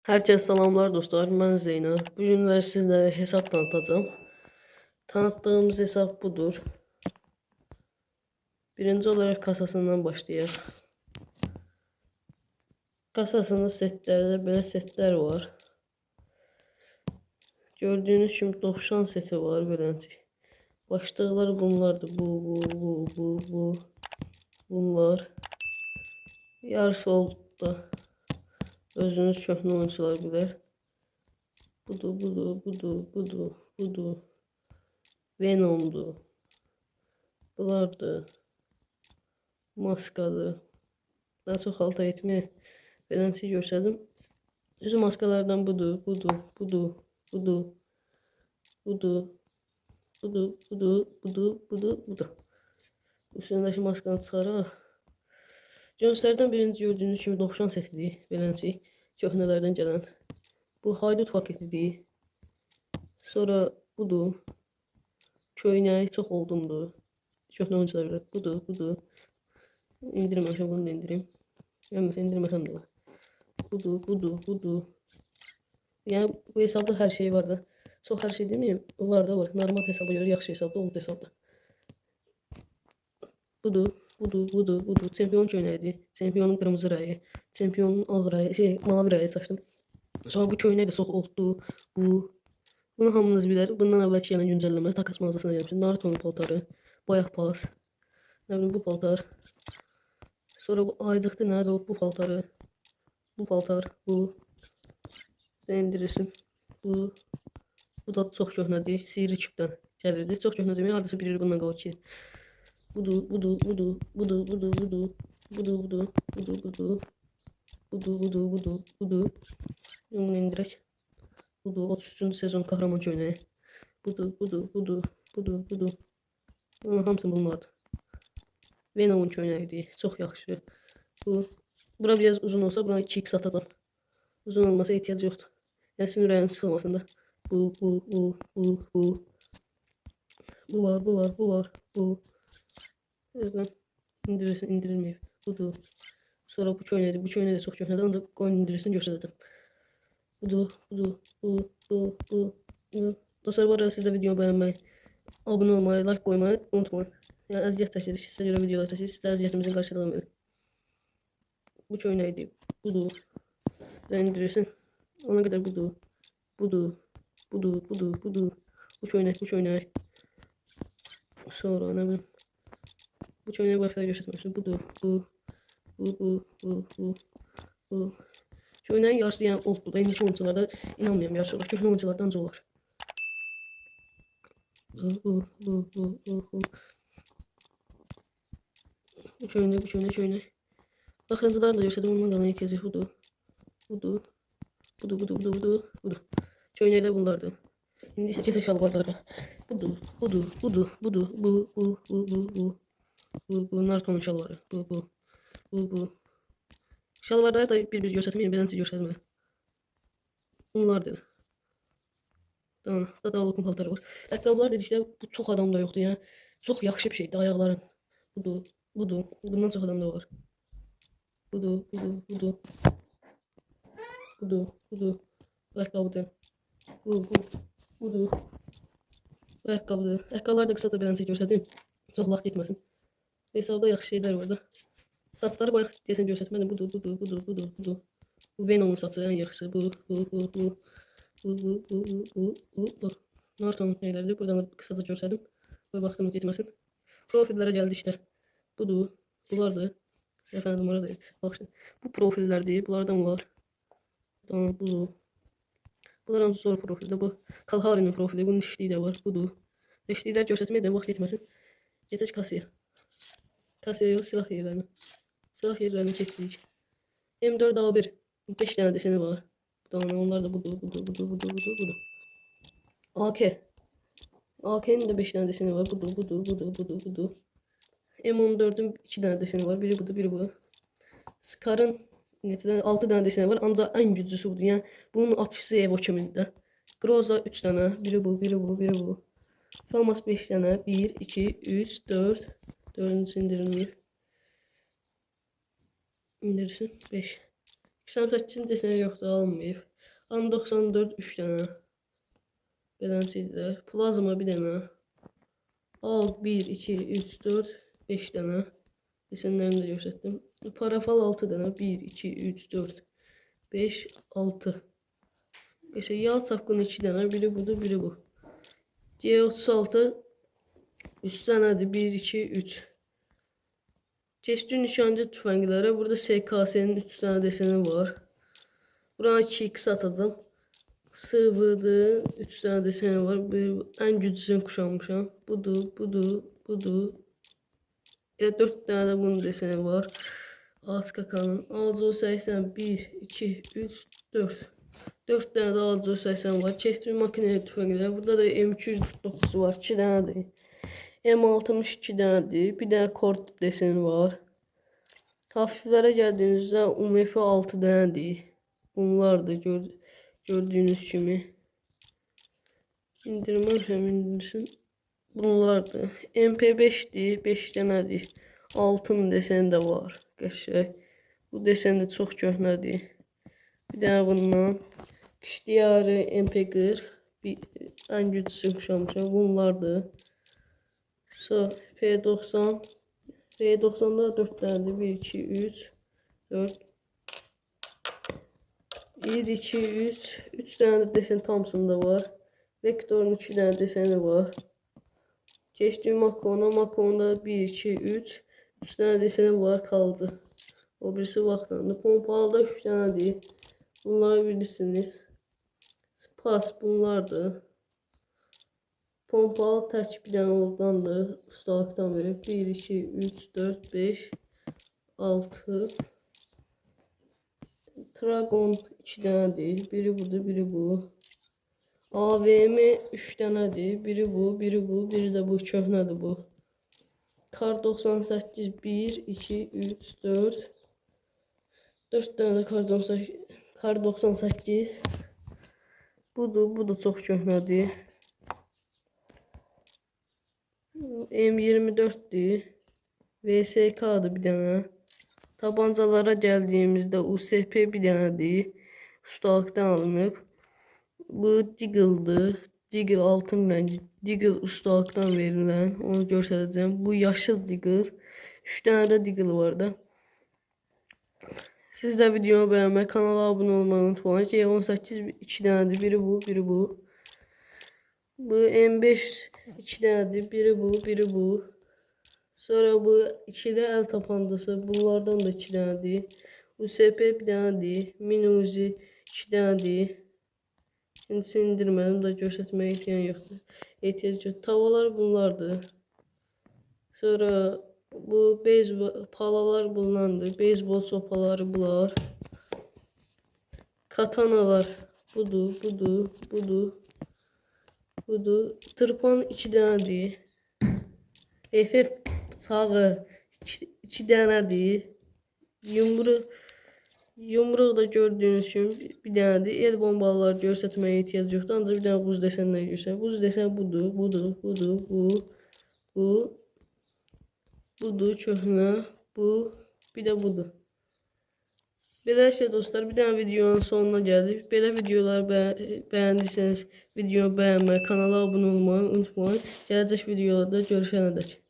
Herkese selamlar dostlar. Ben Zeyno. Bugün sizlere hesap tanıtacağım. Tanıttığımız hesap budur. Birinci olarak kasasından başlayalım. Kasasının setlərdə belə setlər var. Gördüğünüz kimi 90 seti var beləncə. Başlıqlar bunlardır. Bu. Bunlar. Yarısı oldu da. Özünüz köhnə oyuncular bilər. Budur. Venom'du. Bunlardır. Maskalı. Daha çok halta etmeye beləncə görsədim. Üzü maskalardan budur. Üstündəki maskanı çıxaraq. Göstərdən birinci gördüğünüz kimi 90 setidir. Beləncə köhnələrdən gələn. Bu haydut paketidir. Sonra budur. Köynəyi çox oldumdur. Köhnə oyuncular bilər. Budur. İndirməmişəm, bunu da indireyim. Yalnız indirməsəm də var. Budur. Yani bu hesabda her şey var da. Çok her şey demeyeyim. Var da var. Normal hesaba göre yaxşı hesabda, oldu hesabda. Budur. Çempion köynəyidir. Çempionun qırmızı rəyi. Çempionun ağ rəyi, mavi rəyi saçdım. Sonra bu köynək də çox oldu. Bunu hamınız bilər. Bundan əvvəlki gələn güncəlləmə takas mağazasına gəlmişdim. Naruto'nun paltarı. Bayaq pas. Ne bileyim bu paltar. Sonra bu aycıqdı nədir o? Bu paltarı. Bu paltar. Bu. İndirirsin. Bu da çox köhnədir. Siri küpdən gəlirdi. Çox köhnə demək, hardasa bir il bundan qabaq ki. Budur. Bunu indirək. Budur. 33-cü sezon kahraman köynəyi. Budur. Bunun hamısı bunlardır. Venom'un köynəyidir. Çox yaxşı. Bura biraz uzun olsa buna 2x atacağım. Uzun olmasa ehtiyac yoxdur. Yəni sizin ürəyiniz sıxılmasın da. Bu var. Özdən indirirsin, indirilməyib. Budur. Sonra bu köynədir. Bu köynə də çox köhnədir. Onu da qoyun indirirsin, göstərəcəm. Bu. Dostlar, bu arada siz də videoyu bəyənməyi, abunə olmayı, like qoymayı unutmayın. Yəni əziyyət çəkirik. Sizə görə videolar çəkirik. Siz də əziyyətimizin qarşılığını verin. Bu köynəkdir. Budur. İndirirsin. Ona qədər budur. Bu köynək. Sonra ne bileyim. Bu köynəyi başqa göstərmişdim. Bu. Köynəyin yarısı yəni oldu da. İndiki oyuncularda inanmıyorum yarısı olur. Köhnə oyunculardan da olur. Bu köynək. Baxıncılar da göstərdim. Ondan qalana ehtiyac yox. Budur. Köynəklər bunlardır. İndi isə keçək şalvarlara. Budur. Bu Naruto'nun şalvarı. Bu. Şalvarları da bir göstərməyəm. Beləncə göstərməyəm. Bunlardır. Tamam. Dadallıqın paltarı var. Ayaqqabılar dedikdə bu çox adamda yoxdur. Yəni çox yaxşı bir şeydir ayaqların. Budur. Bundan çox adamda var. Budur. Ayaqqabıdır. Budur. Ayaqqabıdır. Ayaqqabıları da qısaca beləncə göstərdim. Çox vaxt getməsin. Hesabda yaxşı şeylər var da. Saçları bayaq deyəsən göstərmədim. Budur. Bu Venom'un saçı ən yaxşısı. Bu. Naruto'nun şeyləridir. Buradan da qısaca göstərdim. Qoy vaxtımız getməsin. Profillərə gəldikdə. Budur. Bunlardır. Səhifə numara deyil. Baxın. Bu profillərdir. Bunlardan var. Tamam, budur. Bunlar hamısı sonra profildə. Bu Kalhari'nin profili. Bunun dişliyi də var. Budur. Dişliklər göstərməyə də vaxt etməsin. Geçək kasaya. Kasaya yox, silah yerlərini. Silah yerlərini keçdik. M4A1. 5 dənə deseni var. Tamam, onlar da budur. AK. AK'nin de 5 dənə deseni var. Budur. M14'ün 2 dənə deseni var. Biri budur, biri bu. Scar'ın 6 dənə deseni var. Ancaq ən güclüsü budur. Yəni bunun atıcısı Evo kimində. Groza 3 dənə. Biri bu. Famas 5 dənə. 1, 2, 3, 4. 4-cüsü indirilmir. İndirirsin. 5. 208'in deseni yoxdur, alınmayıb. Kan 94 3 dənə. Beləncələr. Plazma bir dənə. Alt 1 2 3 4 5 dənə. Desenlərini də göstərdim. Parafal 6 dənə. 1 2 3 4 5 6. İşte yağ çapkını 2 dənə. Biri budur, biri bu. C36 3 dənədir. 1 2 3. Keskin nişancı tüfənglərə. Burada SKS'nin 3 dənə deseni var. Buranı 2x atacağım. Sıvıdır. 3 dənə deseni var. En güclüsünü kuşanmışam. Budur, budur, budur. 4 dənə də bunun deseni var. ASKK'nın. Alco 80 1 2 3 4. 4 dənə də Alco 80 var. Keskin makineli tüfənglər. Burada da M249 var. 2 dənədir. M60 2 dənədir. Bir dənə kort deseni var. Hafiflərə gəldiyinizdə UMP 6 dənədir. Bunlardır gördüğünüz kimi. İndirmezsem indirsin. Bunlardır. MP5'dir. 5 dənədir. Altın deseni de var. Qəşəng. Bu desen de çox köhnədir. Bir dənə bundan. Qışdiyarı MP40. En güclüsünü kuşanmışam. Bunlardır. P90. P90'da 4 dənədir. 1 2 3 4 1 2 3 3 dənə də desen Thompson'da var. Vektor'un 2 dənə deseni var. Keçdiyim Makonda 1 2 3 3 dənə deseni var, kaldı. O birisi vaxtlandı. Pompalıda 3 dənədir. Bunları bilirsiniz. Spas bunlardır. Pompalı tək bir dənə oradandır. Ustalıqdan verib. 1 2 3 4 5 6 Dragon 2 dənədir. Biri budur, biri bu. AVM 3 dənədir. Biri bu, biri bu, biri də bu. Köhnədir bu. Kar 98 1 2 3 4 4 dənə də Kar 98. Budur, bu da çox köhnədir. M24'dür. VSK'dır bir dənə. Tabancalara geldiğimizde USP bir dənədir. Ustalıqdan alınıb. Bu Deagle'dır. Deagle altın rengi. Deagle ustalıqdan verilən. Onu göstərəcəm. Bu yaşıl Deagle. 3 dənə də Deagle var da. Siz də videomu beğenmeyi, kanala abone olmayı unutmayın. C18 2 dənədir. Biri bu, biri bu. Bu M5 2 dənədir. Biri bu, biri bu. Sonra bu ikili el tapancası. Bunlardan da 2 dənədir. USP bir dənədir. Mini Uzi 2 dənədir. Kendisini indirmədim də göstərməyə ehtiyac yoxdur. Tavalar bunlardır. Sonra bu beyzbol palalar bunlardır. Beyzbol sopaları bunlar. Katanalar budur, budur, budur. Budur. Tırpan 2 dənədir. FF bıçağı 2 dənədir. Yumruq da gördüğünüz gibi bir dənədir. El bombalar göstərməyə ehtiyac yoxdur. Ancaq bir dənə buz desenləri göstərir. Buz desen budur, budur, budur, bu, budur köhnə, bu, bir də budur. Belə işte dostlar, bir dənə videonun sonuna gəldik. Belə videoları bəyəndiyseniz videoyu bəyənməyi, kanala abunə olmayı unutmayın. Gələcək videolarda görüşənədək.